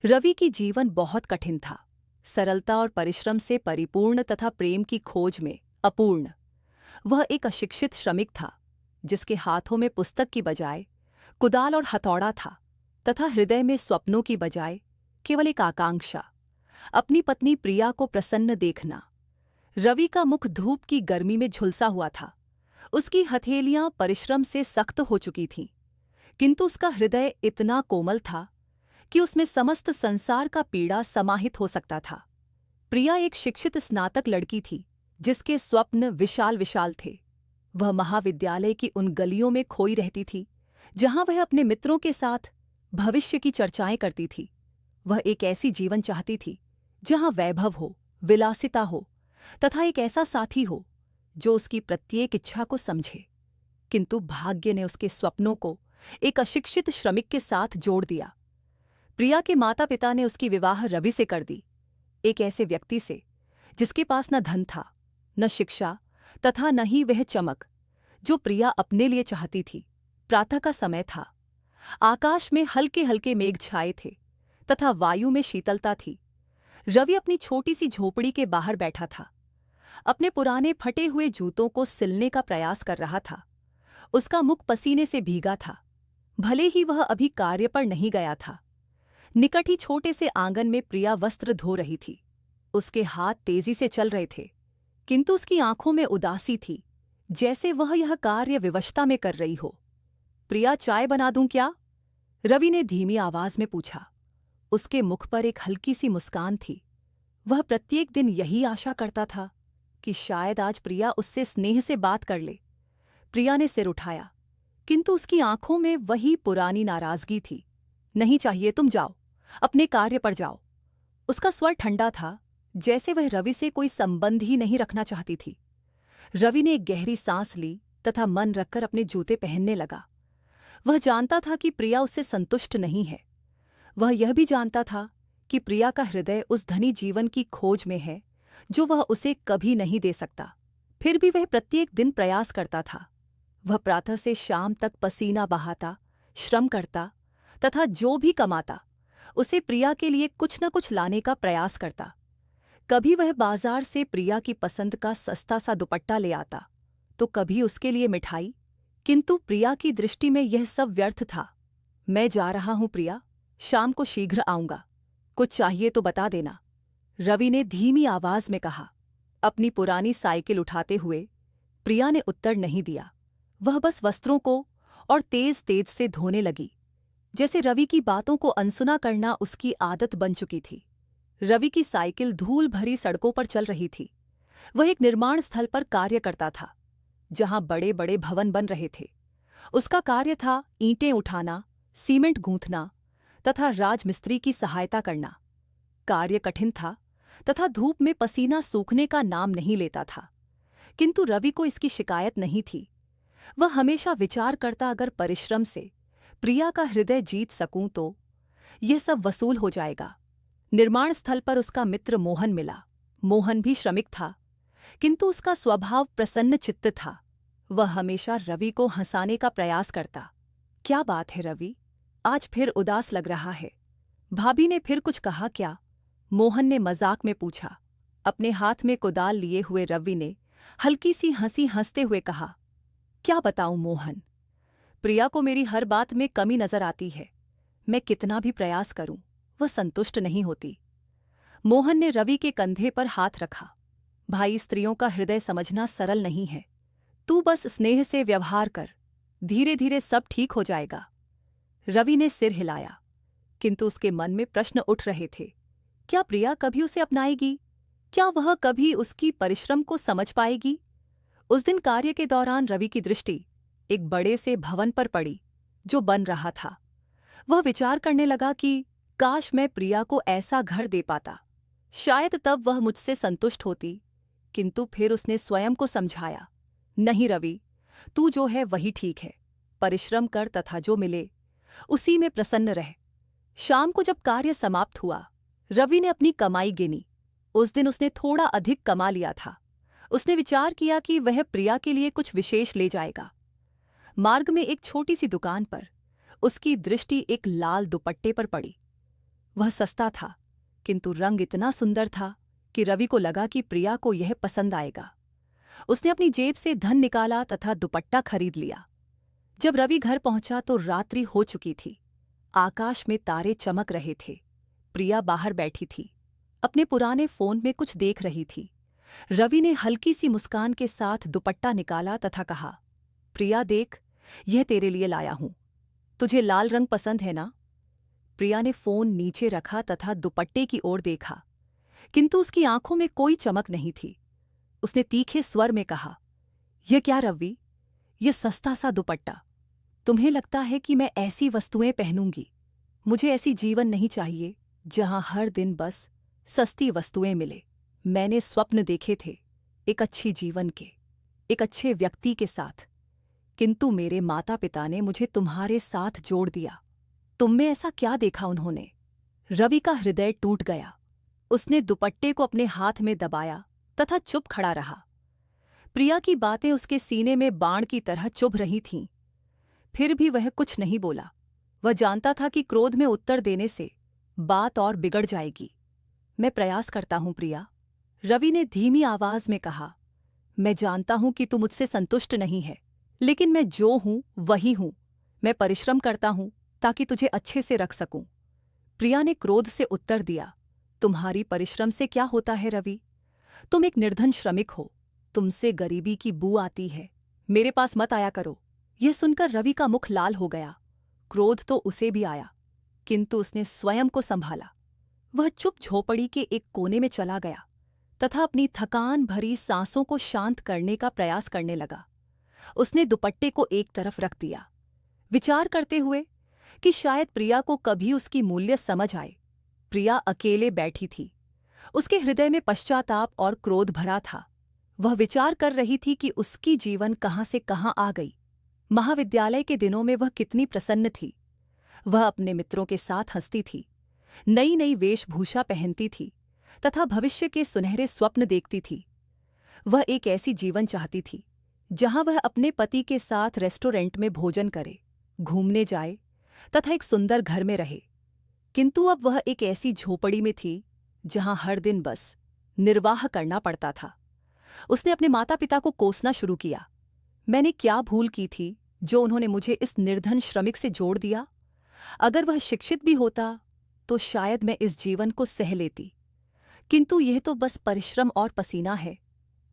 रवि की जीवन बहुत कठिन था, सरलता और परिश्रम से परिपूर्ण तथा प्रेम की खोज में अपूर्ण। वह एक अशिक्षित श्रमिक था, जिसके हाथों में पुस्तक की बजाय कुदाल और हथौड़ा था, तथा हृदय में स्वप्नों की बजाय केवल एक आकांक्षा, अपनी पत्नी प्रिया को प्रसन्न देखना। रवि का मुख धूप की गर्मी में झुलसा हुआ था, उसकी हथेलियां परिश्रम से सख्त हो चुकी थीं, किंतु उसका हृदय इतना कोमल था कि उसमें समस्त संसार का पीड़ा समाहित हो सकता था। प्रिया एक शिक्षित स्नातक लड़की थी, जिसके स्वप्न विशाल विशाल थे। वह महाविद्यालय की उन गलियों में खोई रहती थी, जहां वह अपने मित्रों के साथ भविष्य की चर्चाएं करती थी। वह एक ऐसी जीवन चाहती थी, जहां वैभव हो, विलासिता हो, तथा एक ऐसा साथी हो, जो उसकी प्रत्येक इच्छा को समझे। किंतु भाग्य ने उसके स्वप्नों को एक अशिक्षित श्रमिक के साथ जोड़ दिया। प्रिया के माता पिता ने उसकी विवाह रवि से कर दी, एक ऐसे व्यक्ति से जिसके पास न धन था, न शिक्षा, तथा न ही वह चमक जो प्रिया अपने लिए चाहती थी। प्रातः का समय था, आकाश में हल्के हल्के मेघ छाए थे तथा वायु में शीतलता थी। रवि अपनी छोटी सी झोपड़ी के बाहर बैठा था, अपने पुराने फटे हुए जूतों को सिलने का प्रयास कर रहा था। उसका मुख पसीने से भीगा था, भले ही वह अभी कार्य पर नहीं गया था। निकट ही छोटे से आंगन में प्रिया वस्त्र धो रही थी। उसके हाथ तेजी से चल रहे थे, किंतु उसकी आंखों में उदासी थी, जैसे वह यह कार्य विवशता में कर रही हो। प्रिया, चाय बना दूं क्या? रवि ने धीमी आवाज में पूछा। उसके मुख पर एक हल्की सी मुस्कान थी। वह प्रत्येक दिन यही आशा करता था कि शायद आज प्रिया उससे स्नेह से बात कर ले। प्रिया ने सिर उठाया, किंतु उसकी आंखों में वही पुरानी नाराजगी थी। नहीं चाहिए, तुम जाओ, अपने कार्य पर जाओ। उसका स्वर ठंडा था, जैसे वह रवि से कोई संबंध ही नहीं रखना चाहती थी। रवि ने एक गहरी सांस ली तथा मन रखकर अपने जूते पहनने लगा। वह जानता था कि प्रिया उससे संतुष्ट नहीं है। वह यह भी जानता था कि प्रिया का हृदय उस धनी जीवन की खोज में है जो वह उसे कभी नहीं दे सकता। फिर भी वह प्रत्येक दिन प्रयास करता था। वह प्रातः से शाम तक पसीना बहाता, श्रम करता तथा जो भी कमाता उसे प्रिया के लिए कुछ न कुछ लाने का प्रयास करता। कभी वह बाजार से प्रिया की पसंद का सस्ता सा दुपट्टा ले आता, तो कभी उसके लिए मिठाई, किंतु प्रिया की दृष्टि में यह सब व्यर्थ था। मैं जा रहा हूं प्रिया, शाम को शीघ्र आऊंगा, कुछ चाहिए तो बता देना, रवि ने धीमी आवाज में कहा। अपनी पुरानी साइकिल उठाते हुए प्रिया ने उत्तर नहीं दिया। वह बस वस्त्रों को और तेज तेज से धोने लगी, जैसे रवि की बातों को अनसुना करना उसकी आदत बन चुकी थी। रवि की साइकिल धूल भरी सड़कों पर चल रही थी। वह एक निर्माण स्थल पर कार्य करता था, जहां बड़े बड़े भवन बन रहे थे। उसका कार्य था ईंटें उठाना, सीमेंट गूंथना तथा राजमिस्त्री की सहायता करना। कार्य कठिन था तथा धूप में पसीना सूखने का नाम नहीं लेता था, किंतु रवि को इसकी शिकायत नहीं थी। वह हमेशा विचार करता, अगर परिश्रम से प्रिया का हृदय जीत सकूं तो यह सब वसूल हो जाएगा। निर्माण स्थल पर उसका मित्र मोहन मिला। मोहन भी श्रमिक था, किंतु उसका स्वभाव प्रसन्न चित्त था। वह हमेशा रवि को हंसाने का प्रयास करता। क्या बात है रवि, आज फिर उदास लग रहा है? भाभी ने फिर कुछ कहा क्या? मोहन ने मजाक में पूछा। अपने हाथ में कुदाल लिए हुए रवि ने हल्की सी हंसी हंसते हुए कहा, क्या बताऊं मोहन, प्रिया को मेरी हर बात में कमी नजर आती है। मैं कितना भी प्रयास करूं, वह संतुष्ट नहीं होती। मोहन ने रवि के कंधे पर हाथ रखा। भाई, स्त्रियों का हृदय समझना सरल नहीं है। तू बस स्नेह से व्यवहार कर, धीरे धीरे सब ठीक हो जाएगा। रवि ने सिर हिलाया, किंतु उसके मन में प्रश्न उठ रहे थे। क्या प्रिया कभी उसे अपनाएगी? क्या वह कभी उसकी परिश्रम को समझ पाएगी? उस दिन कार्य के दौरान रवि की दृष्टि एक बड़े से भवन पर पड़ी जो बन रहा था। वह विचार करने लगा कि काश मैं प्रिया को ऐसा घर दे पाता, शायद तब वह मुझसे संतुष्ट होती। किंतु फिर उसने स्वयं को समझाया, नहीं रवि, तू जो है वही ठीक है। परिश्रम कर तथा जो मिले उसी में प्रसन्न रह। शाम को जब कार्य समाप्त हुआ, रवि ने अपनी कमाई गिनी। उस दिन उसने थोड़ा अधिक कमा लिया था। उसने विचार किया कि वह प्रिया के लिए कुछ विशेष ले जाएगा। मार्ग में एक छोटी सी दुकान पर उसकी दृष्टि एक लाल दुपट्टे पर पड़ी। वह सस्ता था, किंतु रंग इतना सुंदर था कि रवि को लगा कि प्रिया को यह पसंद आएगा। उसने अपनी जेब से धन निकाला तथा दुपट्टा खरीद लिया। जब रवि घर पहुंचा तो रात्रि हो चुकी थी। आकाश में तारे चमक रहे थे। प्रिया बाहर बैठी थी, अपने पुराने फोन में कुछ देख रही थी। रवि ने हल्की सी मुस्कान के साथ दुपट्टा निकाला तथा कहा, प्रिया देख, यह तेरे लिए लाया हूं। तुझे लाल रंग पसंद है ना? प्रिया ने फोन नीचे रखा तथा दुपट्टे की ओर देखा, किंतु उसकी आंखों में कोई चमक नहीं थी। उसने तीखे स्वर में कहा, यह क्या रवि, यह सस्ता सा दुपट्टा। तुम्हें लगता है कि मैं ऐसी वस्तुएं पहनूंगी? मुझे ऐसी जीवन नहीं चाहिए जहां हर दिन बस सस्ती वस्तुएं मिले। मैंने स्वप्न देखे थे एक अच्छी जीवन के, एक अच्छे व्यक्ति के साथ, किंतु मेरे माता पिता ने मुझे तुम्हारे साथ जोड़ दिया। तुम में ऐसा क्या देखा उन्होंने? रवि का हृदय टूट गया। उसने दुपट्टे को अपने हाथ में दबाया तथा चुप खड़ा रहा। प्रिया की बातें उसके सीने में बाण की तरह चुभ रही थीं। फिर भी वह कुछ नहीं बोला। वह जानता था कि क्रोध में उत्तर देने से बात और बिगड़ जाएगी। मैं प्रयास करता हूं प्रिया, रवि ने धीमी आवाज में कहा। मैं जानता हूं कि तू मुझसे संतुष्ट नहीं है, लेकिन मैं जो हूं वही हूं। मैं परिश्रम करता हूं ताकि तुझे अच्छे से रख सकूं। प्रिया ने क्रोध से उत्तर दिया, तुम्हारी परिश्रम से क्या होता है रवि? तुम एक निर्धन श्रमिक हो, तुमसे गरीबी की बू आती है। मेरे पास मत आया करो। यह सुनकर रवि का मुख लाल हो गया। क्रोध तो उसे भी आया, किंतु उसने स्वयं को संभाला। वह चुप झोपड़ी के एक कोने में चला गया तथा अपनी थकान भरी सांसों को शांत करने का प्रयास करने लगा। उसने दुपट्टे को एक तरफ रख दिया, विचार करते हुए कि शायद प्रिया को कभी उसकी मूल्य समझ आए। प्रिया अकेले बैठी थी। उसके हृदय में पश्चाताप और क्रोध भरा था। वह विचार कर रही थी कि उसकी जीवन कहाँ से कहाँ आ गई। महाविद्यालय के दिनों में वह कितनी प्रसन्न थी। वह अपने मित्रों के साथ हंसती थी, नई नई वेशभूषा पहनती थी तथा भविष्य के सुनहरे स्वप्न देखती थी। वह एक ऐसी जीवन चाहती थी जहां वह अपने पति के साथ रेस्टोरेंट में भोजन करे, घूमने जाए तथा एक सुंदर घर में रहे। किंतु अब वह एक ऐसी झोपड़ी में थी जहां हर दिन बस निर्वाह करना पड़ता था। उसने अपने माता पिता को कोसना शुरू किया। मैंने क्या भूल की थी जो उन्होंने मुझे इस निर्धन श्रमिक से जोड़ दिया? अगर वह शिक्षित भी होता तो शायद मैं इस जीवन को सह लेती, किंतु यह तो बस परिश्रम और पसीना है।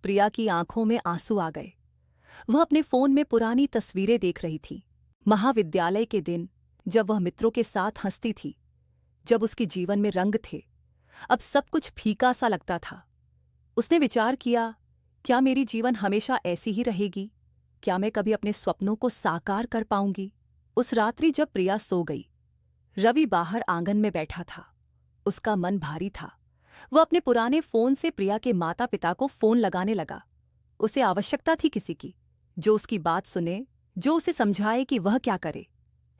प्रिया की आंखों में आंसू आ गए। वह अपने फोन में पुरानी तस्वीरें देख रही थी। महाविद्यालय के दिन, जब वह मित्रों के साथ हंसती थी, जब उसके जीवन में रंग थे। अब सब कुछ फीका सा लगता था। उसने विचार किया, क्या मेरी जीवन हमेशा ऐसी ही रहेगी? क्या मैं कभी अपने सपनों को साकार कर पाऊंगी? उस रात्रि जब प्रिया सो गई, रवि बाहर आंगन में बैठा था। उसका मन भारी था। वह अपने पुराने फोन से प्रिया के माता पिता को फोन लगाने लगा। उसे आवश्यकता थी किसी की जो उसकी बात सुने, जो उसे समझाए कि वह क्या करे।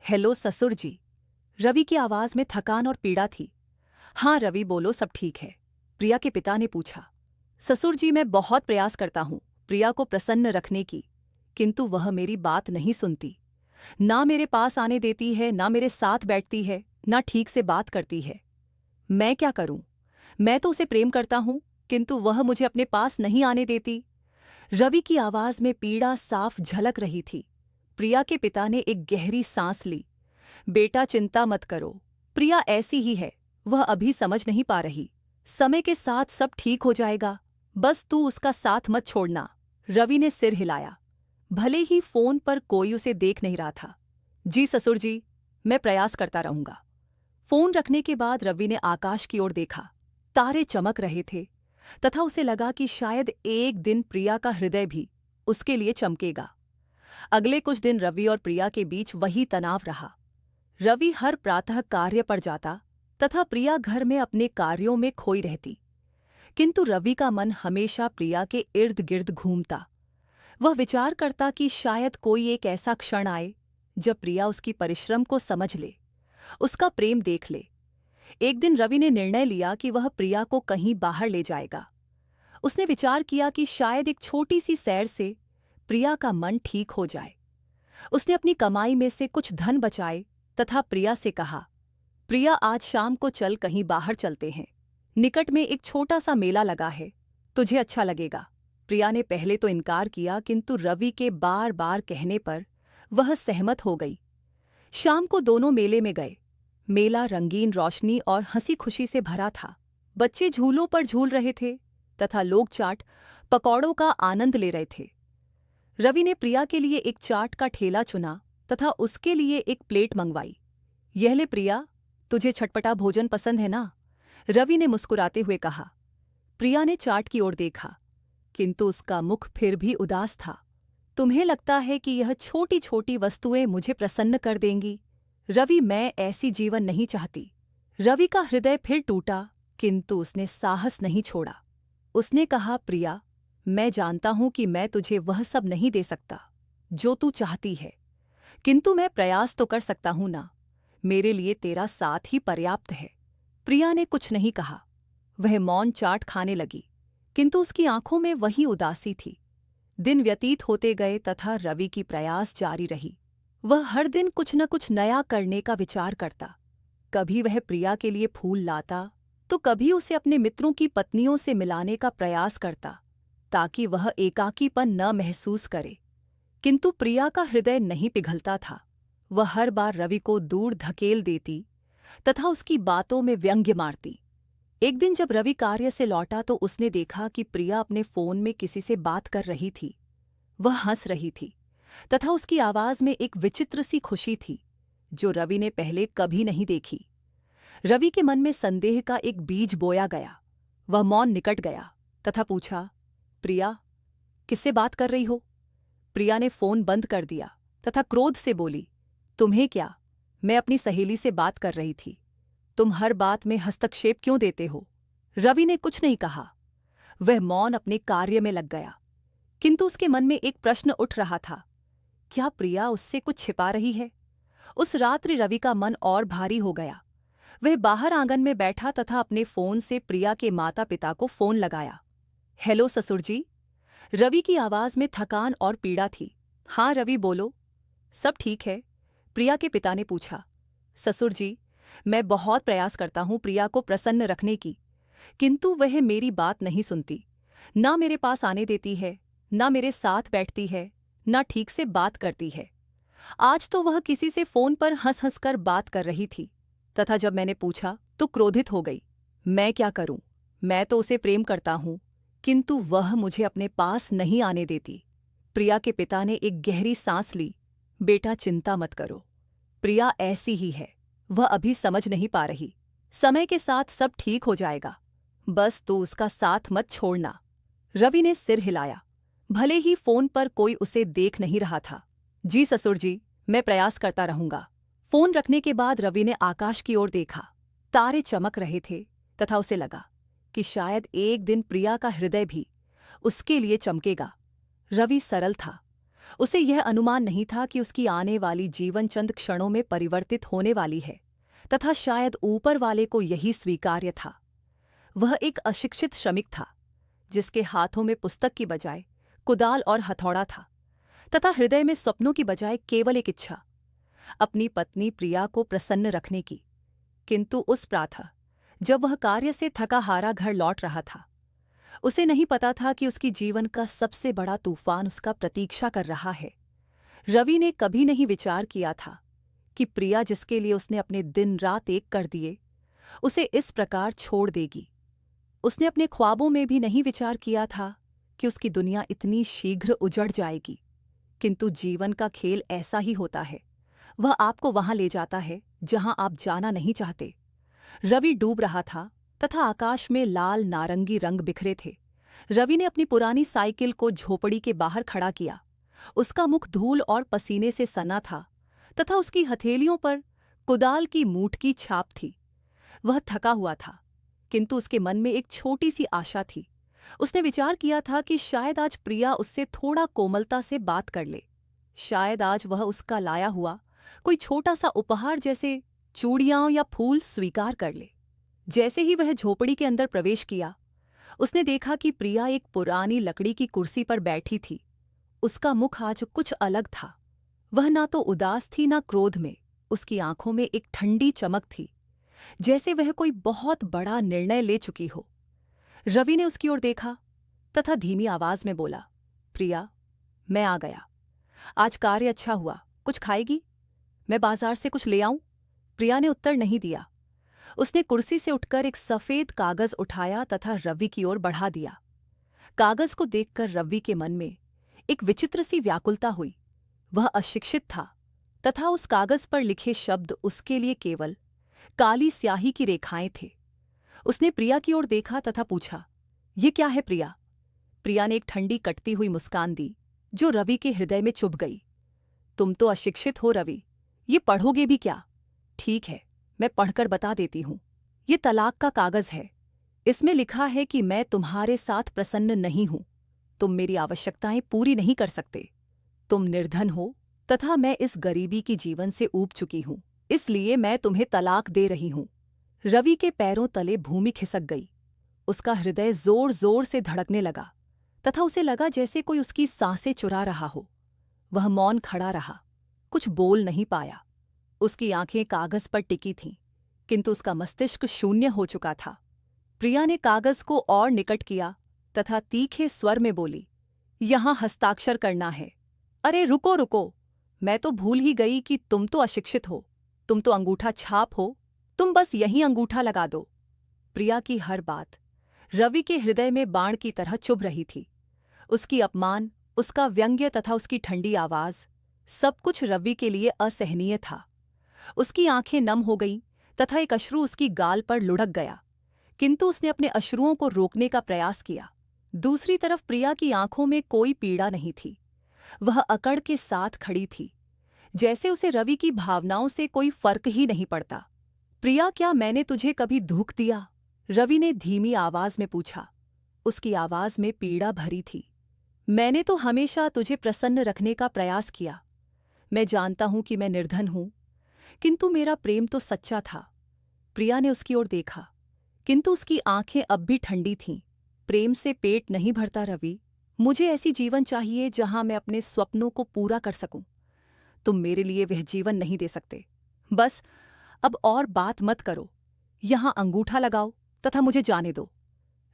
हेलो ससुर जी। रवि की आवाज में थकान और पीड़ा थी। हाँ रवि बोलो, सब ठीक है, प्रिया के पिता ने पूछा। ससुर जी, मैं बहुत प्रयास करता हूं प्रिया को प्रसन्न रखने की, किंतु वह मेरी बात नहीं सुनती। ना मेरे पास आने देती है, ना मेरे साथ बैठती है, ना ठीक से बात करती है। मैं क्या करूं? मैं तो उसे प्रेम करता हूं, किंतु वह मुझे अपने पास नहीं आने देती। रवि की आवाज में पीड़ा साफ झलक रही थी। प्रिया के पिता ने एक गहरी सांस ली। बेटा चिंता मत करो, प्रिया ऐसी ही है, वह अभी समझ नहीं पा रही। समय के साथ सब ठीक हो जाएगा, बस तू उसका साथ मत छोड़ना। रवि ने सिर हिलाया, भले ही फोन पर कोई उसे देख नहीं रहा था। जी ससुर जी, मैं प्रयास करता रहूंगा। फोन रखने के बाद रवि ने आकाश की ओर देखा। तारे चमक रहे थे तथा उसे लगा कि शायद एक दिन प्रिया का हृदय भी उसके लिए चमकेगा। अगले कुछ दिन रवि और प्रिया के बीच वही तनाव रहा। रवि हर प्रातः कार्य पर जाता तथा प्रिया घर में अपने कार्यों में खोई रहती, किंतु रवि का मन हमेशा प्रिया के इर्द गिर्द घूमता। वह विचार करता कि शायद कोई एक ऐसा क्षण आए जब प्रिया उसकी परिश्रम को समझ ले, उसका प्रेम देख ले। एक दिन रवि ने निर्णय लिया कि वह प्रिया को कहीं बाहर ले जाएगा। उसने विचार किया कि शायद एक छोटी सी सैर से प्रिया का मन ठीक हो जाए। उसने अपनी कमाई में से कुछ धन बचाए तथा प्रिया से कहा, प्रिया, आज शाम को चल कहीं बाहर चलते हैं। निकट में एक छोटा सा मेला लगा है, तुझे अच्छा लगेगा। प्रिया ने पहले तो इनकार किया, किंतु रवि के बार बार कहने पर वह सहमत हो गई। शाम को दोनों मेले में गए। मेला रंगीन रोशनी और हंसी खुशी से भरा था। बच्चे झूलों पर झूल रहे थे तथा लोग चाट पकौड़ों का आनंद ले रहे थे। रवि ने प्रिया के लिए एक चाट का ठेला चुना तथा उसके लिए एक प्लेट मंगवाई। यह ले प्रिया, तुझे चटपटा भोजन पसंद है ना? रवि ने मुस्कुराते हुए कहा। प्रिया ने चाट की ओर देखा, किंतु उसका मुख फिर भी उदास था। तुम्हें लगता है कि यह छोटी छोटी वस्तुएं मुझे प्रसन्न कर देंगी? रवि, मैं ऐसी जीवन नहीं चाहती। रवि का हृदय फिर टूटा, किंतु उसने साहस नहीं छोड़ा। उसने कहा, प्रिया, मैं जानता हूं कि मैं तुझे वह सब नहीं दे सकता जो तू चाहती है, किंतु मैं प्रयास तो कर सकता हूं ना। मेरे लिए तेरा साथ ही पर्याप्त है। प्रिया ने कुछ नहीं कहा। वह मौन चाट खाने लगी, किंतु उसकी आंखों में वही उदासी थी। दिन व्यतीत होते गए तथा रवि की प्रयास जारी रही। वह हर दिन कुछ न कुछ नया करने का विचार करता। कभी वह प्रिया के लिए फूल लाता, तो कभी उसे अपने मित्रों की पत्नियों से मिलाने का प्रयास करता, ताकि वह एकाकीपन न महसूस करे। किंतु प्रिया का हृदय नहीं पिघलता था। वह हर बार रवि को दूर धकेल देती तथा उसकी बातों में व्यंग्य मारती। एक दिन जब रवि कार्य से लौटा तो उसने देखा कि प्रिया अपने फोन में किसी से बात कर रही थी। वह हंस रही थी तथा उसकी आवाज में एक विचित्र सी खुशी थी, जो रवि ने पहले कभी नहीं देखी। रवि के मन में संदेह का एक बीज बोया गया। वह मौन निकट गया तथा पूछा, प्रिया, किससे बात कर रही हो? प्रिया ने फोन बंद कर दिया तथा क्रोध से बोली, तुम्हें क्या? मैं अपनी सहेली से बात कर रही थी। तुम हर बात में हस्तक्षेप क्यों देते हो? रवि ने कुछ नहीं कहा। वह मौन अपने कार्य में लग गया, किंतु उसके मन में एक प्रश्न उठ रहा था, क्या प्रिया उससे कुछ छिपा रही है? उस रात्रि रवि का मन और भारी हो गया। वह बाहर आंगन में बैठा तथा अपने फोन से प्रिया के माता पिता को फोन लगाया। हेलो ससुर जी। रवि की आवाज में थकान और पीड़ा थी। हाँ रवि, बोलो। सब ठीक है? प्रिया के पिता ने पूछा। ससुर जी, मैं बहुत प्रयास करता हूं प्रिया को प्रसन्न रखने की, किंतु वह मेरी बात नहीं सुनती। ना मेरे पास आने देती है, ना मेरे साथ बैठती है, ना ठीक से बात करती है। आज तो वह किसी से फोन पर हंस हंस कर बात कर रही थी तथा जब मैंने पूछा तो क्रोधित हो गई। मैं क्या करूं? मैं तो उसे प्रेम करता हूं, किंतु वह मुझे अपने पास नहीं आने देती। प्रिया के पिता ने एक गहरी सांस ली। बेटा, चिंता मत करो। प्रिया ऐसी ही है, वह अभी समझ नहीं पा रही। समय के साथ सब ठीक हो जाएगा, बस तू उसका साथ मत छोड़ना। रवि ने सिर हिलाया। भले ही फोन पर कोई उसे देख नहीं रहा था। जी ससुर जी, मैं प्रयास करता रहूंगा। फोन रखने के बाद रवि ने आकाश की ओर देखा। तारे चमक रहे थे तथा उसे लगा कि शायद एक दिन प्रिया का हृदय भी उसके लिए चमकेगा। रवि सरल था। उसे यह अनुमान नहीं था कि उसकी आने वाली जीवन चंद क्षणों में परिवर्तित होने वाली है तथा शायद ऊपर वाले को यही स्वीकार्य था। वह एक अशिक्षित श्रमिक था, जिसके हाथों में पुस्तक की बजाय कुदाल और हथौड़ा था तथा हृदय में स्वप्नों की बजाय केवल एक इच्छा, अपनी पत्नी प्रिया को प्रसन्न रखने की। किंतु उस प्रातः जब वह कार्य से थका हारा घर लौट रहा था, उसे नहीं पता था कि उसकी जीवन का सबसे बड़ा तूफान उसका प्रतीक्षा कर रहा है। रवि ने कभी नहीं विचार किया था कि प्रिया, जिसके लिए उसने अपने दिन रात एक कर दिए, उसे इस प्रकार छोड़ देगी। उसने अपने ख्वाबों में भी नहीं विचार किया था कि उसकी दुनिया इतनी शीघ्र उजड़ जाएगी। किंतु जीवन का खेल ऐसा ही होता है, वह आपको वहां ले जाता है जहां आप जाना नहीं चाहते। रवि डूब रहा था तथा आकाश में लाल नारंगी रंग बिखरे थे। रवि ने अपनी पुरानी साइकिल को झोपड़ी के बाहर खड़ा किया। उसका मुख धूल और पसीने से सना था तथा उसकी हथेलियों पर कुदाल की मूठ की छाप थी। वह थका हुआ था, किंतु उसके मन में एक छोटी सी आशा थी। उसने विचार किया था कि शायद आज प्रिया उससे थोड़ा कोमलता से बात कर ले। शायद आज वह उसका लाया हुआ कोई छोटा सा उपहार जैसे चूड़ियां या फूल स्वीकार कर ले। जैसे ही वह झोपड़ी के अंदर प्रवेश किया, उसने देखा कि प्रिया एक पुरानी लकड़ी की कुर्सी पर बैठी थी। उसका मुख आज कुछ अलग था। वह ना तो उदास थी ना क्रोध में। उसकी आंखों में एक ठंडी चमक थी, जैसे वह कोई बहुत बड़ा निर्णय ले चुकी हो। रवि ने उसकी ओर देखा तथा धीमी आवाज में बोला, प्रिया, मैं आ गया। आज कार्य अच्छा हुआ, कुछ खाएगी? मैं बाजार से कुछ ले आऊं? प्रिया ने उत्तर नहीं दिया। उसने कुर्सी से उठकर एक सफेद कागज उठाया तथा रवि की ओर बढ़ा दिया। कागज को देखकर रवि के मन में एक विचित्र सी व्याकुलता हुई। वह अशिक्षित था तथा उस कागज पर लिखे शब्द उसके लिए केवल काली स्याही की रेखाएं थे। उसने प्रिया की ओर देखा तथा पूछा, ये क्या है प्रिया? प्रिया ने एक ठंडी कटती हुई मुस्कान दी जो रवि के हृदय में चुभ गई। तुम तो अशिक्षित हो रवि, ये पढ़ोगे भी क्या? ठीक है, मैं पढ़कर बता देती हूं। ये तलाक का कागज है। इसमें लिखा है कि मैं तुम्हारे साथ प्रसन्न नहीं हूं। तुम मेरी आवश्यकताएं पूरी नहीं कर सकते। तुम निर्धन हो तथा मैं इस गरीबी की जीवन से ऊब चुकी हूं, इसलिए मैं तुम्हें तलाक दे रही हूं। रवि के पैरों तले भूमि खिसक गई। उसका हृदय जोर जोर से धड़कने लगा तथा उसे लगा जैसे कोई उसकी सांसें चुरा रहा हो। वह मौन खड़ा रहा, कुछ बोल नहीं पाया। उसकी आंखें कागज पर टिकी थीं, किंतु उसका मस्तिष्क शून्य हो चुका था। प्रिया ने कागज को और निकट किया तथा तीखे स्वर में बोली, यहां हस्ताक्षर करना है। अरे रुको रुको, मैं तो भूल ही गई कि तुम तो अशिक्षित हो। तुम तो अंगूठा छाप हो। तुम बस यहीं अंगूठा लगा दो। प्रिया की हर बात रवि के हृदय में बाण की तरह चुभ रही थी। उसकी अपमान, उसका व्यंग्य तथा उसकी ठंडी आवाज, सब कुछ रवि के लिए असहनीय था। उसकी आंखें नम हो गईं तथा एक अश्रु उसकी गाल पर लुढ़क गया, किंतु उसने अपने अश्रुओं को रोकने का प्रयास किया। दूसरी तरफ प्रिया की आंखों में कोई पीड़ा नहीं थी। वह अकड़ के साथ खड़ी थी, जैसे उसे रवि की भावनाओं से कोई फर्क ही नहीं पड़ता। प्रिया, क्या मैंने तुझे कभी दुख दिया? रवि ने धीमी आवाज में पूछा। उसकी आवाज में पीड़ा भरी थी। मैंने तो हमेशा तुझे प्रसन्न रखने का प्रयास किया। मैं जानता हूं कि मैं निर्धन हूं, किंतु मेरा प्रेम तो सच्चा था। प्रिया ने उसकी ओर देखा, किंतु उसकी आंखें अब भी ठंडी थीं। प्रेम से पेट नहीं भरता रवि। मुझे ऐसी जीवन चाहिए जहां मैं अपने स्वप्नों को पूरा कर सकूं। तुम मेरे लिए वह जीवन नहीं दे सकते। बस अब और बात मत करो। यहां अंगूठा लगाओ तथा मुझे जाने दो।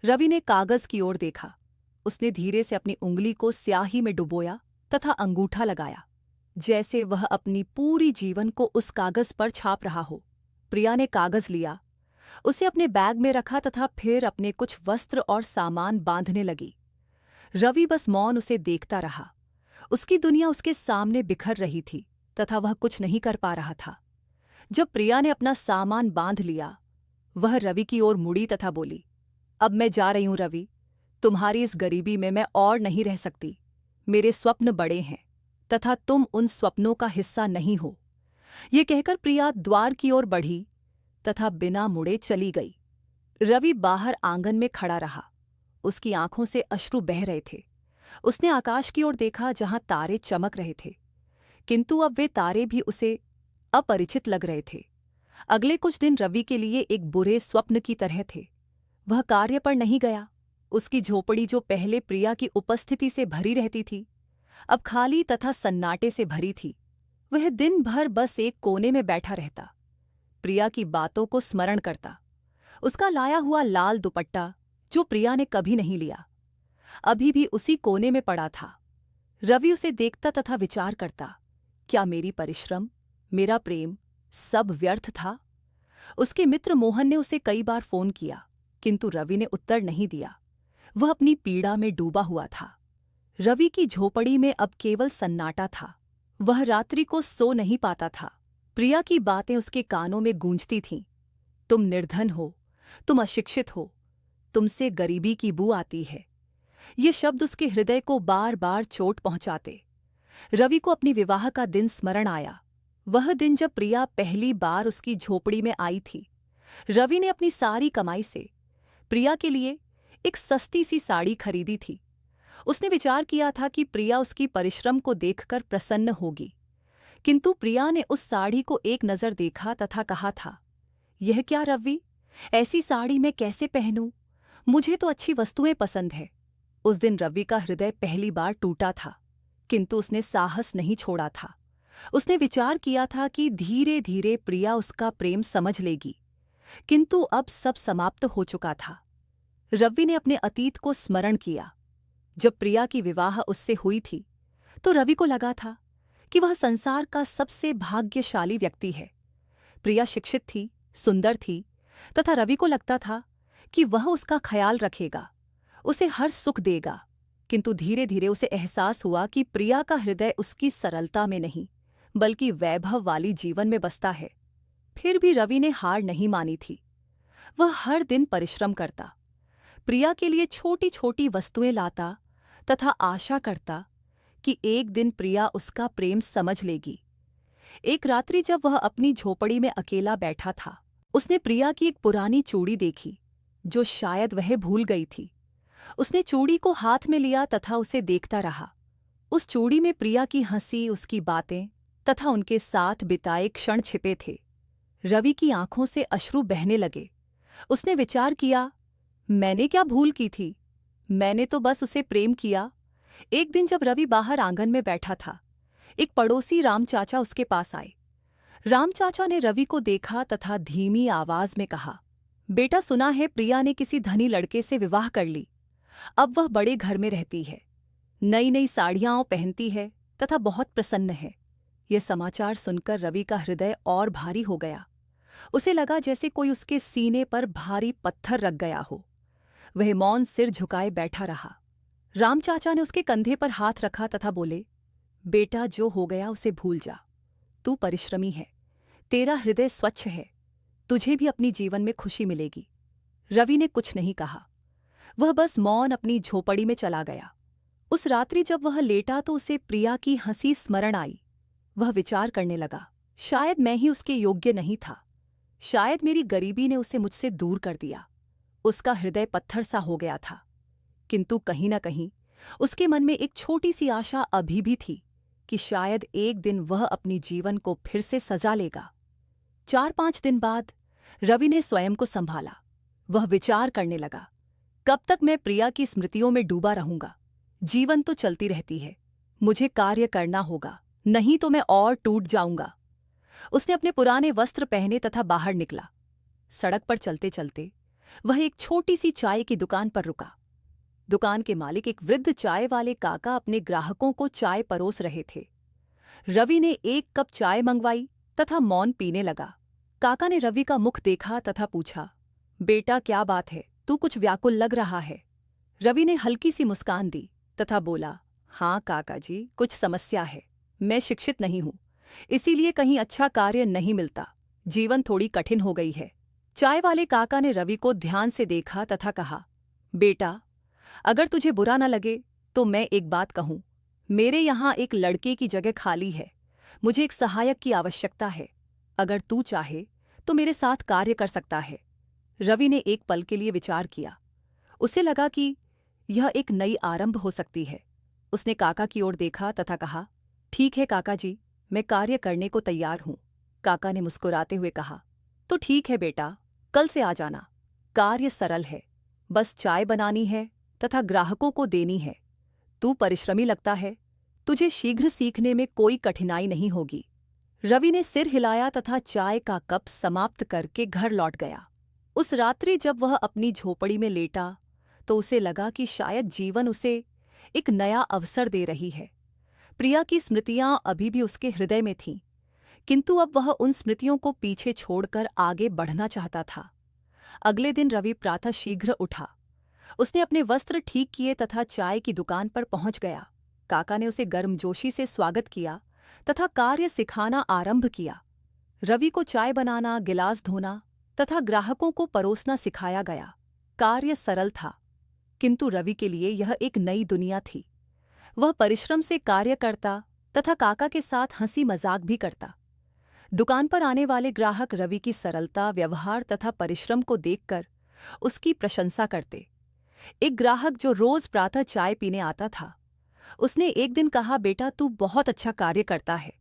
रवि ने कागज की ओर देखा। उसने धीरे से अपनी उंगली को स्याही में डुबोया तथा अंगूठा लगाया, जैसे वह अपनी पूरी जीवन को उस कागज पर छाप रहा हो। प्रिया ने कागज लिया, उसे अपने बैग में रखा तथा फिर अपने कुछ वस्त्र और सामान बांधने लगी। रवि बस मौन उसे देखता रहा। उसकी दुनिया उसके सामने बिखर रही थी तथा वह कुछ नहीं कर पा रहा था। जब प्रिया ने अपना सामान बांध लिया, वह रवि की ओर मुड़ी तथा बोली, अब मैं जा रही हूं रवि। तुम्हारी इस गरीबी में मैं और नहीं रह सकती। मेरे स्वप्न बड़े हैं तथा तुम उन स्वप्नों का हिस्सा नहीं हो। ये कहकर प्रिया द्वार की ओर बढ़ी तथा बिना मुड़े चली गई। रवि बाहर आंगन में खड़ा रहा। उसकी आंखों से अश्रु बह रहे थे। उसने आकाश की ओर देखा जहां तारे चमक रहे थे, किंतु अब वे तारे भी उसे अपरिचित लग रहे थे। अगले कुछ दिन रवि के लिए एक बुरे स्वप्न की तरह थे। वह कार्य पर नहीं गया। उसकी झोपड़ी जो पहले प्रिया की उपस्थिति से भरी रहती थी, अब खाली तथा सन्नाटे से भरी थी। वह दिन भर बस एक कोने में बैठा रहता, प्रिया की बातों को स्मरण करता। उसका लाया हुआ लाल दुपट्टा, जो प्रिया ने कभी नहीं लिया, अभी भी उसी कोने में पड़ा था। रवि उसे देखता तथा विचार करता, क्या मेरी परिश्रम, मेरा प्रेम सब व्यर्थ था? उसके मित्र मोहन ने उसे कई बार फोन किया, किंतु रवि ने उत्तर नहीं दिया। वह अपनी पीड़ा में डूबा हुआ था। रवि की झोपड़ी में अब केवल सन्नाटा था। वह रात्रि को सो नहीं पाता था। प्रिया की बातें उसके कानों में गूंजती थीं। तुम निर्धन हो, तुम अशिक्षित हो, तुमसे गरीबी की बू आती है। ये शब्द उसके हृदय को बार बार चोट पहुंचाते। रवि को अपनी विवाह का दिन स्मरण आया, वह दिन जब प्रिया पहली बार उसकी झोपड़ी में आई थी। रवि ने अपनी सारी कमाई से प्रिया के लिए एक सस्ती सी साड़ी खरीदी थी। उसने विचार किया था कि प्रिया उसकी परिश्रम को देखकर प्रसन्न होगी, किंतु प्रिया ने उस साड़ी को एक नज़र देखा तथा कहा था, यह क्या रवि, ऐसी साड़ी मैं कैसे पहनूं? मुझे तो अच्छी वस्तुएं पसंद है। उस दिन रवि का हृदय पहली बार टूटा था, किंतु उसने साहस नहीं छोड़ा था। उसने विचार किया था कि धीरे धीरे प्रिया उसका प्रेम समझ लेगी। किंतु अब सब समाप्त हो चुका था। रवि ने अपने अतीत को स्मरण किया। जब प्रिया की विवाह उससे हुई थी तो रवि को लगा था कि वह संसार का सबसे भाग्यशाली व्यक्ति है। प्रिया शिक्षित थी, सुंदर थी तथा रवि को लगता था कि वह उसका ख्याल रखेगा, उसे हर सुख देगा। किंतु धीरे धीरे उसे एहसास हुआ कि प्रिया का हृदय उसकी सरलता में नहीं बल्कि वैभव वाली जीवन में बसता है। फिर भी रवि ने हार नहीं मानी थी। वह हर दिन परिश्रम करता, प्रिया के लिए छोटी छोटी वस्तुएं लाता तथा आशा करता कि एक दिन प्रिया उसका प्रेम समझ लेगी। एक रात्रि जब वह अपनी झोपड़ी में अकेला बैठा था, उसने प्रिया की एक पुरानी चूड़ी देखी जो शायद वह भूल गई थी। उसने चूड़ी को हाथ में लिया तथा उसे देखता रहा। उस चूड़ी में प्रिया की हंसी, उसकी बातें तथा उनके साथ बिताए क्षण छिपे थे। रवि की आंखों से अश्रु बहने लगे। उसने विचार किया, मैंने क्या भूल की थी, मैंने तो बस उसे प्रेम किया। एक दिन जब रवि बाहर आंगन में बैठा था, एक पड़ोसी राम चाचा उसके पास आए। राम चाचा ने रवि को देखा तथा धीमी आवाज में कहा, बेटा सुना है प्रिया ने किसी धनी लड़के से विवाह कर ली। अब वह बड़े घर में रहती है, नई नई साड़ियां पहनती है तथा बहुत प्रसन्न है। यह समाचार सुनकर रवि का हृदय और भारी हो गया। उसे लगा जैसे कोई उसके सीने पर भारी पत्थर रख गया हो। वह मौन सिर झुकाए बैठा रहा। राम चाचा ने उसके कंधे पर हाथ रखा तथा बोले, बेटा जो हो गया उसे भूल जा। तू परिश्रमी है, तेरा हृदय स्वच्छ है, तुझे भी अपनी जीवन में खुशी मिलेगी। रवि ने कुछ नहीं कहा, वह बस मौन अपनी झोपड़ी में चला गया। उस रात्रि जब वह लेटा तो उसे प्रिया की हंसी स्मरण आई। वह विचार करने लगा, शायद मैं ही उसके योग्य नहीं था, शायद मेरी गरीबी ने उसे मुझसे दूर कर दिया। उसका हृदय पत्थर सा हो गया था, किंतु कहीं न कहीं उसके मन में एक छोटी सी आशा अभी भी थी कि शायद एक दिन वह अपनी जीवन को फिर से सजा लेगा। 4-5 दिन बाद रवि ने स्वयं को संभाला। वह विचार करने लगा, कब तक मैं प्रिया की स्मृतियों में डूबा रहूंगा। जीवन तो चलती रहती है, मुझे कार्य करना होगा, नहीं तो मैं और टूट जाऊंगा। उसने अपने पुराने वस्त्र पहने तथा बाहर निकला। सड़क पर चलते चलते वह एक छोटी सी चाय की दुकान पर रुका। दुकान के मालिक एक वृद्ध चाय वाले काका अपने ग्राहकों को चाय परोस रहे थे। रवि ने एक कप चाय मंगवाई तथा मौन पीने लगा। काका ने रवि का मुख देखा तथा पूछा, बेटा क्या बात है, तू कुछ व्याकुल लग रहा है। रवि ने हल्की सी मुस्कान दी तथा बोला, हाँ काका जी, कुछ समस्या है। मैं शिक्षित नहीं हूं, इसीलिए कहीं अच्छा कार्य नहीं मिलता, जीवन थोड़ी कठिन हो गई है। चाय वाले काका ने रवि को ध्यान से देखा तथा कहा, बेटा अगर तुझे बुरा न लगे तो मैं एक बात कहूं, मेरे यहाँ एक लड़के की जगह खाली है, मुझे एक सहायक की आवश्यकता है, अगर तू चाहे तो मेरे साथ कार्य कर सकता है। रवि ने एक पल के लिए विचार किया। उसे लगा कि यह एक नई आरंभ हो सकती है। उसने काका की ओर देखा तथा कहा, ठीक है काका जी, मैं कार्य करने को तैयार हूं। काका ने मुस्कुराते हुए कहा, तो ठीक है बेटा, कल से आ जाना। कार्य सरल है, बस चाय बनानी है तथा ग्राहकों को देनी है। तू परिश्रमी लगता है, तुझे शीघ्र सीखने में कोई कठिनाई नहीं होगी। रवि ने सिर हिलाया तथा चाय का कप समाप्त करके घर लौट गया। उस रात्रि जब वह अपनी झोपड़ी में लेटा तो उसे लगा कि शायद जीवन उसे एक नया अवसर दे रही है। प्रिया की स्मृतियां अभी भी उसके हृदय में थीं, किंतु अब वह उन स्मृतियों को पीछे छोड़कर आगे बढ़ना चाहता था। अगले दिन रवि प्रातः शीघ्र उठा। उसने अपने वस्त्र ठीक किए तथा चाय की दुकान पर पहुंच गया। काका ने उसे गर्मजोशी से स्वागत किया तथा कार्य सिखाना आरंभ किया। रवि को चाय बनाना, गिलास धोना तथा ग्राहकों को परोसना सिखाया गया। कार्य सरल था, किंतु रवि के लिए यह एक नई दुनिया थी। वह परिश्रम से कार्य करता तथा काका के साथ हंसी मजाक भी करता। दुकान पर आने वाले ग्राहक रवि की सरलता, व्यवहार तथा परिश्रम को देखकर उसकी प्रशंसा करते। एक ग्राहक जो रोज प्रातः चाय पीने आता था, उसने एक दिन कहा, बेटा तू बहुत अच्छा कार्य करता है,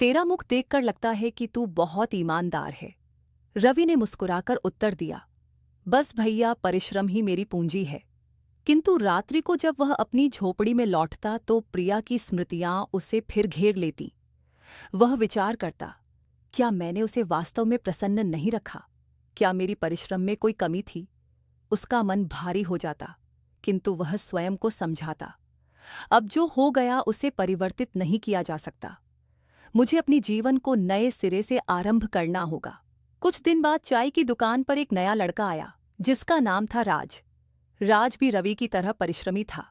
तेरा मुख देखकर लगता है कि तू बहुत ईमानदार है। रवि ने मुस्कुराकर उत्तर दिया, बस भैया, परिश्रम ही मेरी पूंजी है। किंतु रात्रि को जब वह अपनी झोपड़ी में लौटता तो प्रिया की स्मृतियां उसे फिर घेर लेती। वह विचार करता, क्या मैंने उसे वास्तव में प्रसन्न नहीं रखा? क्या मेरी परिश्रम में कोई कमी थी? उसका मन भारी हो जाता, किंतु वह स्वयं को समझाता, अब जो हो गया उसे परिवर्तित नहीं किया जा सकता। मुझे अपनी जीवन को नए सिरे से आरंभ करना होगा। कुछ दिन बाद चाय की दुकान पर एक नया लड़का आया, जिसका नाम था राज। राज भी रवि की तरह परिश्रमी था,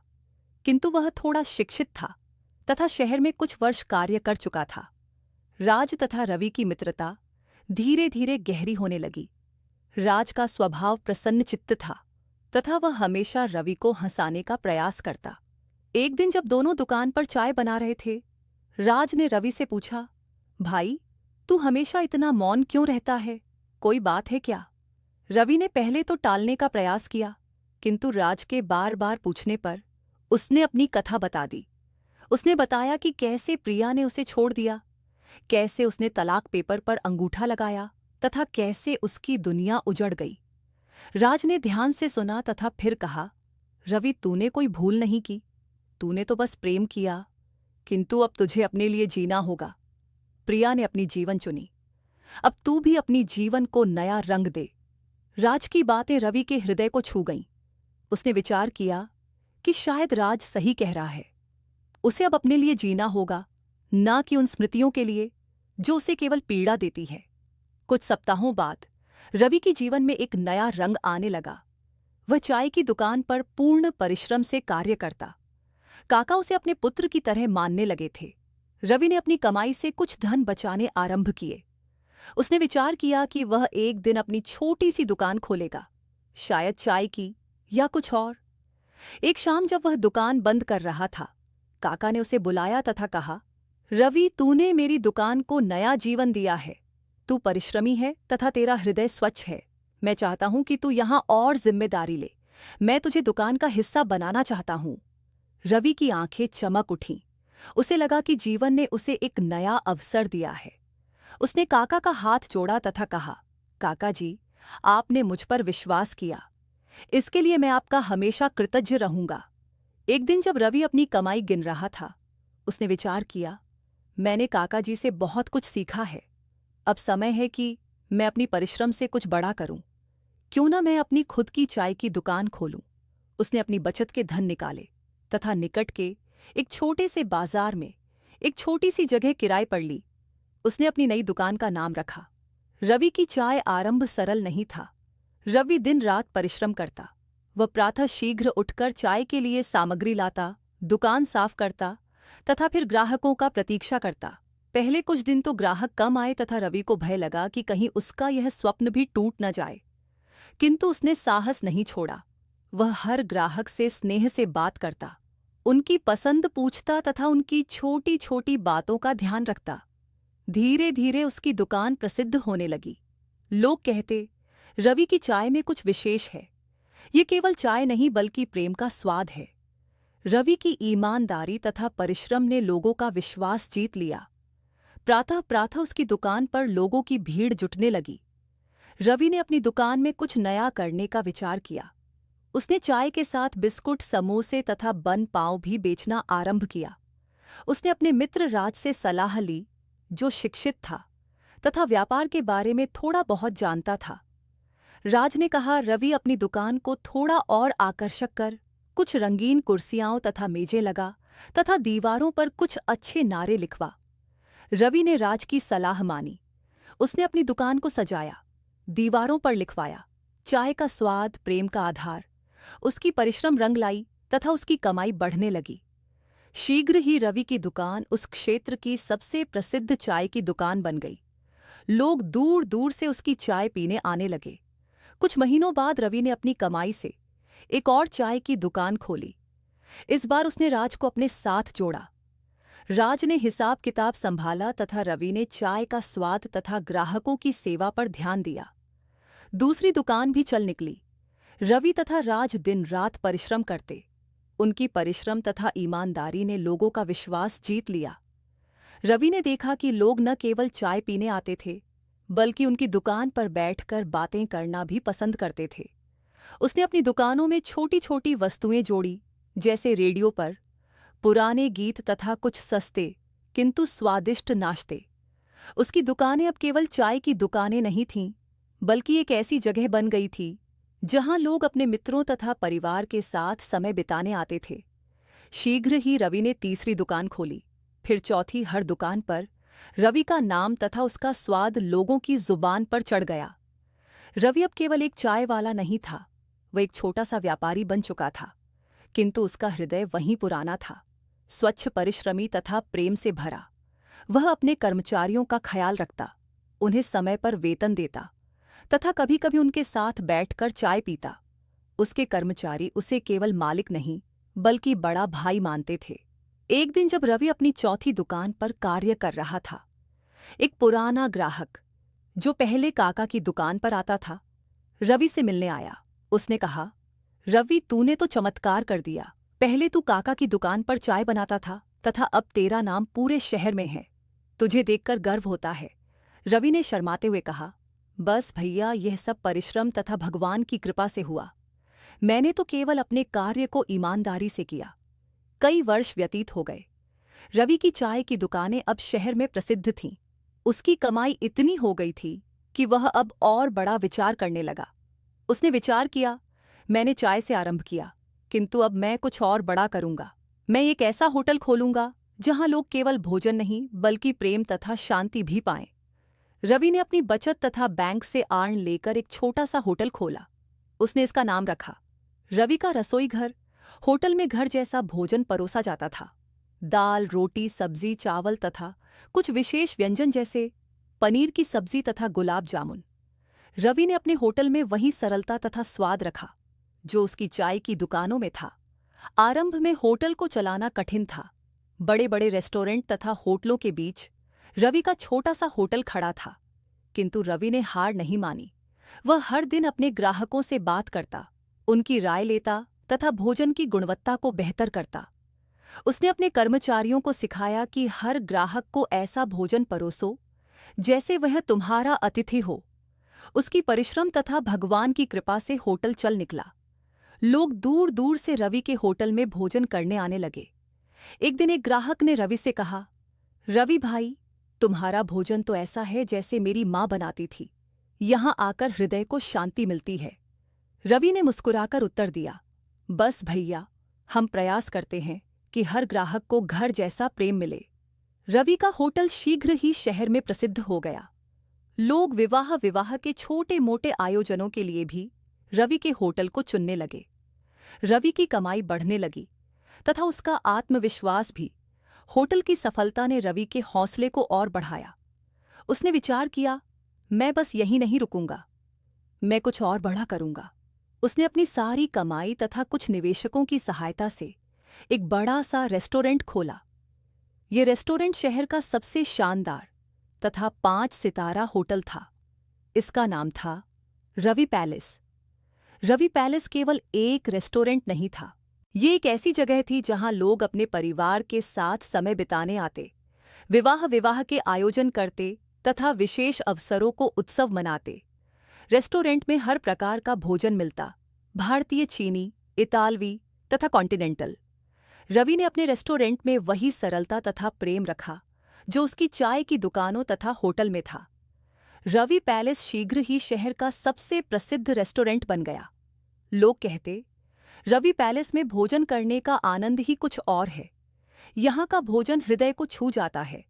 किंतु वह थोड़ा शिक्षित था तथा शहर में कुछ वर्ष कार्य कर चुका था। राज तथा रवि की मित्रता धीरे धीरे गहरी होने लगी। राज का स्वभाव प्रसन्नचित्त था तथा वह हमेशा रवि को हंसाने का प्रयास करता। एक दिन जब दोनों दुकान पर चाय बना रहे थे, राज ने रवि से पूछा, भाई, तू हमेशा इतना मौन क्यों रहता है? कोई बात है क्या? रवि ने पहले तो टालने का प्रयास किया, किंतु राज के बार बार पूछने पर उसने अपनी कथा बता दी। उसने बताया कि कैसे प्रिया ने उसे छोड़ दिया, कैसे उसने तलाक पेपर पर अंगूठा लगाया तथा कैसे उसकी दुनिया उजड़ गई। राज ने ध्यान से सुना तथा फिर कहा, रवि, तूने कोई भूल नहीं की, तूने तो बस प्रेम किया, किंतु अब तुझे अपने लिए जीना होगा। प्रिया ने अपनी जीवन चुनी, अब तू भी अपनी जीवन को नया रंग दे। राज की बातें रवि के हृदय को छू गईं। उसने विचार किया कि शायद राज सही कह रहा है। उसे अब अपने लिए जीना होगा, ना कि उन स्मृतियों के लिए जो उसे केवल पीड़ा देती है। कुछ सप्ताहों बाद रवि के जीवन में एक नया रंग आने लगा। वह चाय की दुकान पर पूर्ण परिश्रम से कार्य करता। काका उसे अपने पुत्र की तरह मानने लगे थे। रवि ने अपनी कमाई से कुछ धन बचाने आरंभ किए। उसने विचार किया कि वह एक दिन अपनी छोटी सी दुकान खोलेगा, शायद चाय की या कुछ और। एक शाम जब वह दुकान बंद कर रहा था, काका ने उसे बुलाया तथा कहा, रवि, तूने मेरी दुकान को नया जीवन दिया है। तू परिश्रमी है तथा तेरा हृदय स्वच्छ है। मैं चाहता हूं कि तू यहां और जिम्मेदारी ले। मैं तुझे दुकान का हिस्सा बनाना चाहता हूं। रवि की आंखें चमक उठीं। उसे लगा कि जीवन ने उसे एक नया अवसर दिया है। उसने काका का हाथ जोड़ा तथा कहा, काका जी, आपने मुझ पर विश्वास किया, इसके लिए मैं आपका हमेशा कृतज्ञ रहूंगा। एक दिन जब रवि अपनी कमाई गिन रहा था, उसने विचार किया, मैंने काका जी से बहुत कुछ सीखा है। अब समय है कि मैं अपनी परिश्रम से कुछ बड़ा करूं। क्यों ना मैं अपनी खुद की चाय की दुकान खोलूं। उसने अपनी बचत के धन निकाले तथा निकट के एक छोटे से बाजार में एक छोटी सी जगह किराए पर ली। उसने अपनी नई दुकान का नाम रखा। रवि की चाय आरंभ सरल नहीं था। रवि दिन रात परिश्रम करता। वह प्रातः शीघ्र उठकर चाय के लिए सामग्री लाता, दुकान साफ करता तथा फिर ग्राहकों का प्रतीक्षा करता। पहले कुछ दिन तो ग्राहक कम आए तथा रवि को भय लगा कि कहीं उसका यह स्वप्न भी टूट न जाए, किंतु उसने साहस नहीं छोड़ा। वह हर ग्राहक से स्नेह से बात करता, उनकी पसंद पूछता तथा उनकी छोटी छोटी बातों का ध्यान रखता। धीरे धीरे उसकी दुकान प्रसिद्ध होने लगी। लोग कहते, रवि की चाय में कुछ विशेष है। ये केवल चाय नहीं बल्कि प्रेम का स्वाद है। रवि की ईमानदारी तथा परिश्रम ने लोगों का विश्वास जीत लिया। प्रातः प्रातः उसकी दुकान पर लोगों की भीड़ जुटने लगी। रवि ने अपनी दुकान में कुछ नया करने का विचार किया। उसने चाय के साथ बिस्कुट, समोसे तथा बन पाव भी बेचना आरंभ किया। उसने अपने मित्र राज से सलाह ली, जो शिक्षित था तथा व्यापार के बारे में थोड़ा बहुत जानता था। राज ने कहा, रवि, अपनी दुकान को थोड़ा और आकर्षक कर, कुछ रंगीन कुर्सियां तथा मेजें लगा तथा दीवारों पर कुछ अच्छे नारे लिखवा। रवि ने राज की सलाह मानी। उसने अपनी दुकान को सजाया, दीवारों पर लिखवाया, चाय का स्वाद, प्रेम का आधार। उसकी परिश्रम रंग लाई तथा उसकी कमाई बढ़ने लगी। शीघ्र ही रवि की दुकान उस क्षेत्र की सबसे प्रसिद्ध चाय की दुकान बन गई। लोग दूर दूर से उसकी चाय पीने आने लगे। कुछ महीनों बाद रवि ने अपनी कमाई से एक और चाय की दुकान खोली। इस बार उसने राज को अपने साथ जोड़ा। राज ने हिसाब किताब संभाला तथा रवि ने चाय का स्वाद तथा ग्राहकों की सेवा पर ध्यान दिया। दूसरी दुकान भी चल निकली। रवि तथा राज दिन रात परिश्रम करते। उनकी परिश्रम तथा ईमानदारी ने लोगों का विश्वास जीत लिया। रवि ने देखा कि लोग न केवल चाय पीने आते थे, बल्कि उनकी दुकान पर बैठकर बातें करना भी पसंद करते थे। उसने अपनी दुकानों में छोटी छोटी वस्तुएं जोड़ी, जैसे रेडियो पर पुराने गीत तथा कुछ सस्ते किंतु स्वादिष्ट नाश्ते। उसकी दुकानें अब केवल चाय की दुकानें नहीं थीं, बल्कि एक ऐसी जगह बन गई थी जहां लोग अपने मित्रों तथा परिवार के साथ समय बिताने आते थे। शीघ्र ही रवि ने तीसरी दुकान खोली, फिर चौथी। हर दुकान पर रवि का नाम तथा उसका स्वाद लोगों की जुबान पर चढ़ गया। रवि अब केवल एक चाय वाला नहीं था, वह एक छोटा सा व्यापारी बन चुका था, किंतु उसका हृदय वहीं पुराना था, स्वच्छ, परिश्रमी तथा प्रेम से भरा। वह अपने कर्मचारियों का ख्याल रखता, उन्हें समय पर वेतन देता तथा कभी-कभी उनके साथ बैठकर चाय पीता। उसके कर्मचारी उसे केवल मालिक नहीं, बल्कि बड़ा भाई मानते थे। एक दिन जब रवि अपनी चौथी दुकान पर कार्य कर रहा था, एक पुराना ग्राहक जो पहले काका की दुकान पर आता था, रवि से मिलने आया। उसने कहा, रवि, तूने तो चमत्कार कर दिया। पहले तू काका की दुकान पर चाय बनाता था तथा अब तेरा नाम पूरे शहर में है। तुझे देखकर गर्व होता है। रवि ने शर्माते हुए कहा, बस भैया, यह सब परिश्रम तथा भगवान की कृपा से हुआ। मैंने तो केवल अपने कार्य को ईमानदारी से किया। कई वर्ष व्यतीत हो गए। रवि की चाय की दुकानें अब शहर में प्रसिद्ध थीं। उसकी कमाई इतनी हो गई थी कि वह अब और बड़ा विचार करने लगा। उसने विचार किया, मैंने चाय से आरंभ किया, किंतु अब मैं कुछ और बड़ा करूंगा। मैं एक ऐसा होटल खोलूंगा जहां लोग केवल भोजन नहीं, बल्कि प्रेम तथा शांति भी पाएं। रवि ने अपनी बचत तथा बैंक से आड़ लेकर एक छोटा सा होटल खोला। उसने इसका नाम रखा रवि का रसोई घर। होटल में घर जैसा भोजन परोसा जाता था। दाल, रोटी, सब्जी, चावल तथा कुछ विशेष व्यंजन जैसे पनीर की सब्जी तथा गुलाब जामुन। रवि ने अपने होटल में वही सरलता तथा स्वाद रखा जो उसकी चाय की दुकानों में था। आरंभ में होटल को चलाना कठिन था। बड़े बड़े रेस्टोरेंट तथा होटलों के बीच रवि का छोटा सा होटल खड़ा था, किंतु रवि ने हार नहीं मानी। वह हर दिन अपने ग्राहकों से बात करता, उनकी राय लेता तथा भोजन की गुणवत्ता को बेहतर करता। उसने अपने कर्मचारियों को सिखाया कि हर ग्राहक को ऐसा भोजन परोसो जैसे वह तुम्हारा अतिथि हो। उसकी परिश्रम तथा भगवान की कृपा से होटल चल निकला। लोग दूर दूर से रवि के होटल में भोजन करने आने लगे। एक दिन एक ग्राहक ने रवि से कहा, रवि भाई, तुम्हारा भोजन तो ऐसा है जैसे मेरी माँ बनाती थी। यहाँ आकर हृदय को शांति मिलती है। रवि ने मुस्कुराकर उत्तर दिया, बस भैया, हम प्रयास करते हैं कि हर ग्राहक को घर जैसा प्रेम मिले। रवि का होटल शीघ्र ही शहर में प्रसिद्ध हो गया। लोग विवाह के छोटे मोटे आयोजनों के लिए भी रवि के होटल को चुनने लगे। रवि की कमाई बढ़ने लगी तथा उसका आत्मविश्वास भी। होटल की सफलता ने रवि के हौसले को और बढ़ाया। उसने विचार किया, मैं बस यहीं नहीं रुकूंगा, मैं कुछ और बड़ा करूंगा। उसने अपनी सारी कमाई तथा कुछ निवेशकों की सहायता से एक बड़ा सा रेस्टोरेंट खोला। ये रेस्टोरेंट शहर का सबसे शानदार तथा 5 सितारा होटल था। इसका नाम था रवि पैलेस। रवि पैलेस केवल एक रेस्टोरेंट नहीं था, ये एक ऐसी जगह थी जहां लोग अपने परिवार के साथ समय बिताने आते, विवाह के आयोजन करते तथा विशेष अवसरों को उत्सव मनाते। रेस्टोरेंट में हर प्रकार का भोजन मिलता, भारतीय, चीनी, इतालवी तथा कॉन्टिनेंटल। रवि ने अपने रेस्टोरेंट में वही सरलता तथा प्रेम रखा जो उसकी चाय की दुकानों तथा होटल में था। रवि पैलेस शीघ्र ही शहर का सबसे प्रसिद्ध रेस्टोरेंट बन गया। लोग कहते, रवि पैलेस में भोजन करने का आनंद ही कुछ और है। यहाँ का भोजन हृदय को छू जाता है।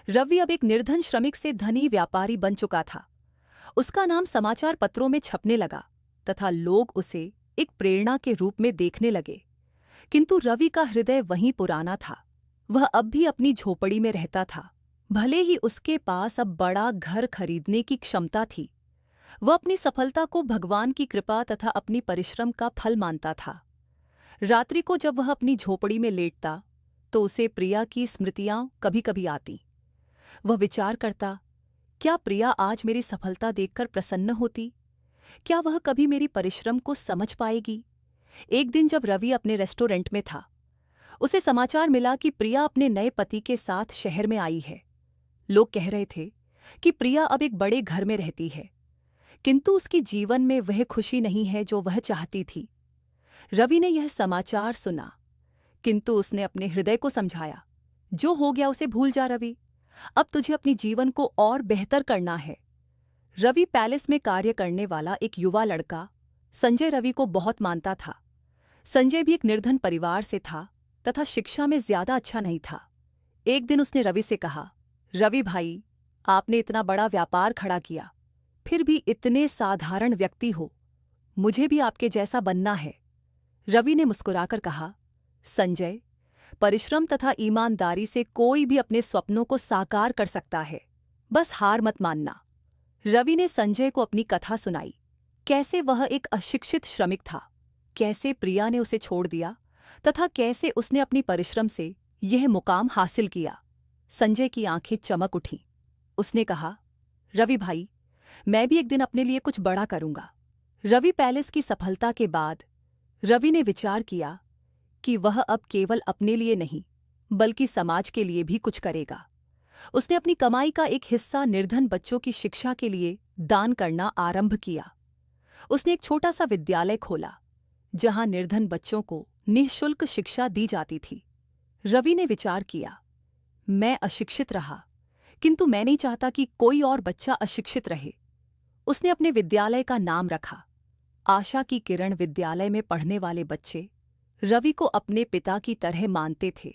रवि अब एक निर्धन श्रमिक से धनी व्यापारी बन चुका था। उसका नाम समाचार पत्रों में छपने लगा तथा लोग उसे एक प्रेरणा के रूप में देखने लगे। किंतु रवि का हृदय वहीं पुराना था। वह अब भी अपनी झोपड़ी में रहता था। भले ही उसके पास अब बड़ा घर खरीदने की क्षमता थी, वह अपनी सफलता को भगवान की कृपा तथा अपनी परिश्रम का फल मानता था। रात्रि को जब वह अपनी झोपड़ी में लेटता तो उसे प्रिया की स्मृतियां कभी-कभी आती। वह विचार करता, क्या प्रिया आज मेरी सफलता देखकर प्रसन्न होती? क्या वह कभी मेरी परिश्रम को समझ पाएगी? एक दिन जब रवि अपने रेस्टोरेंट में था, उसे समाचार मिला कि प्रिया अपने नए पति के साथ शहर में आई है। लोग कह रहे थे कि प्रिया अब एक बड़े घर में रहती है, किंतु उसके जीवन में वह खुशी नहीं है जो वह चाहती थी। रवि ने यह समाचार सुना, किंतु उसने अपने हृदय को समझाया, जो हो गया उसे भूल जा रवि, अब तुझे अपनी जीवन को और बेहतर करना है। रवि पैलेस में कार्य करने वाला एक युवा लड़का संजय रवि को बहुत मानता था। संजय भी एक निर्धन परिवार से था तथा शिक्षा में ज्यादा अच्छा नहीं था। एक दिन उसने रवि से कहा, रवि भाई, आपने इतना बड़ा व्यापार खड़ा किया, फिर भी इतने साधारण व्यक्ति हो, मुझे भी आपके जैसा बनना है। रवि ने मुस्कुराकर कहा, संजय, परिश्रम तथा ईमानदारी से कोई भी अपने स्वप्नों को साकार कर सकता है, बस हार मत मानना। रवि ने संजय को अपनी कथा सुनाई, कैसे वह एक अशिक्षित श्रमिक था, कैसे प्रिया ने उसे छोड़ दिया तथा कैसे उसने अपनी परिश्रम से यह मुकाम हासिल किया। संजय की आंखें चमक उठीं। उसने कहा, रवि भाई, मैं भी एक दिन अपने लिए कुछ बड़ा करूंगा। रवि पैलेस की सफलता के बाद रवि ने विचार किया कि वह अब केवल अपने लिए नहीं बल्कि समाज के लिए भी कुछ करेगा। उसने अपनी कमाई का एक हिस्सा निर्धन बच्चों की शिक्षा के लिए दान करना आरंभ किया। उसने एक छोटा सा विद्यालय खोला जहां निर्धन बच्चों को निःशुल्क शिक्षा दी जाती थी। रवि ने विचार किया, मैं अशिक्षित रहा, किंतु मैं नहीं चाहता कि कोई और बच्चा अशिक्षित रहे। उसने अपने विद्यालय का नाम रखा आशा की किरण। विद्यालय में पढ़ने वाले बच्चे रवि को अपने पिता की तरह मानते थे।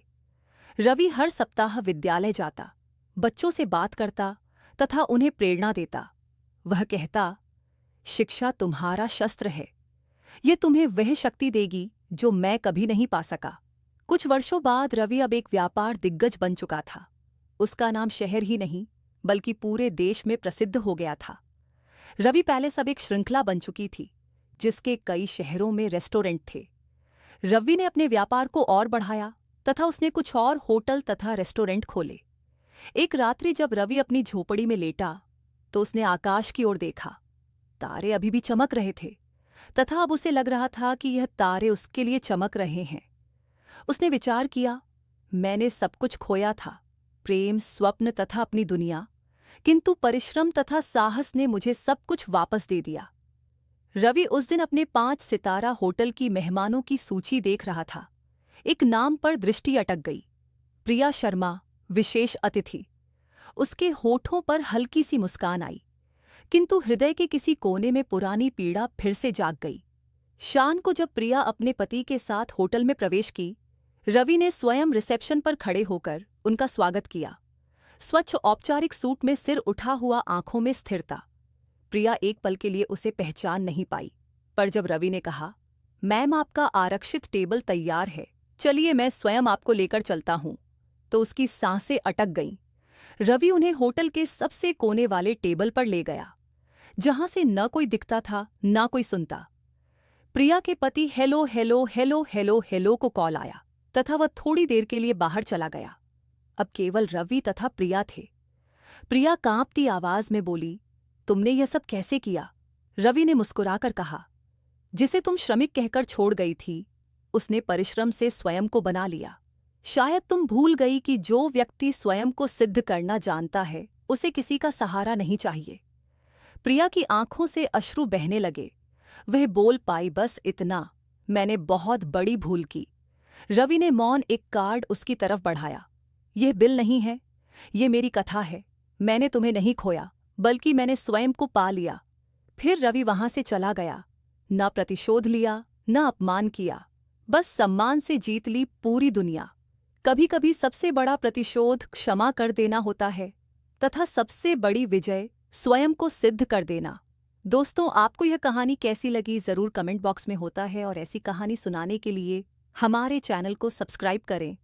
रवि हर सप्ताह विद्यालय जाता, बच्चों से बात करता तथा उन्हें प्रेरणा देता। वह कहता, शिक्षा तुम्हारा शस्त्र है, ये तुम्हें वह शक्ति देगी जो मैं कभी नहीं पा सका। कुछ वर्षों बाद रवि अब एक व्यापार दिग्गज बन चुका था। उसका नाम शहर ही नहीं बल्कि पूरे देश में प्रसिद्ध हो गया था। रवि पैलेस अब एक श्रृंखला बन चुकी थी जिसके कई शहरों में रेस्टोरेंट थे। रवि ने अपने व्यापार को और बढ़ाया तथा उसने कुछ और होटल तथा रेस्टोरेंट खोले। एक रात्रि जब रवि अपनी झोपड़ी में लेटा तो उसने आकाश की ओर देखा। तारे अभी भी चमक रहे थे तथा अब उसे लग रहा था कि यह तारे उसके लिए चमक रहे हैं। उसने विचार किया, मैंने सब कुछ खोया था, प्रेम, स्वप्न तथा अपनी दुनिया, किंतु परिश्रम तथा साहस ने मुझे सब कुछ वापस दे दिया। रवि उस दिन अपने 5 सितारा होटल की मेहमानों की सूची देख रहा था। एक नाम पर दृष्टि अटक गई, प्रिया शर्मा, विशेष अतिथि। उसके होठों पर हल्की सी मुस्कान आई, किंतु हृदय के किसी कोने में पुरानी पीड़ा फिर से जाग गई। शाम को जब प्रिया अपने पति के साथ होटल में प्रवेश की, रवि ने स्वयं रिसेप्शन पर खड़े होकर उनका स्वागत किया। स्वच्छ औपचारिक सूट में सिर उठा हुआ, आंखों में स्थिरता। प्रिया एक पल के लिए उसे पहचान नहीं पाई, पर जब रवि ने कहा, मैम, आपका आरक्षित टेबल तैयार है, चलिए मैं स्वयं आपको लेकर चलता हूं, तो उसकी सांसें अटक गईं। रवि उन्हें होटल के सबसे कोने वाले टेबल पर ले गया जहां से न कोई दिखता था न कोई सुनता। प्रिया के पति hello hello hello hello hello को कॉल आया तथा वह थोड़ी देर के लिए बाहर चला गया। अब केवल रवि तथा प्रिया थे। प्रिया कांपती आवाज में बोली, तुमने यह सब कैसे किया? रवि ने मुस्कुराकर कहा, जिसे तुम श्रमिक कहकर छोड़ गई थी उसने परिश्रम से स्वयं को बना लिया। शायद तुम भूल गई कि जो व्यक्ति स्वयं को सिद्ध करना जानता है उसे किसी का सहारा नहीं चाहिए। प्रिया की आंखों से अश्रु बहने लगे। वह बोल पाई, बस इतना, मैंने बहुत बड़ी भूल की। रवि ने मौन एक कार्ड उसकी तरफ बढ़ाया। यह बिल नहीं है, ये मेरी कथा है। मैंने तुम्हें नहीं खोया बल्कि मैंने स्वयं को पा लिया। फिर रवि वहां से चला गया। न प्रतिशोध लिया न अपमान किया, बस सम्मान से जीत ली पूरी दुनिया। कभी कभी सबसे बड़ा प्रतिशोध क्षमा कर देना होता है तथा सबसे बड़ी विजय स्वयं को सिद्ध कर देना। दोस्तों, आपको यह कहानी कैसी लगी जरूर कमेंट बॉक्स में होता है, और ऐसी कहानी सुनाने के लिए हमारे चैनल को सब्सक्राइब करें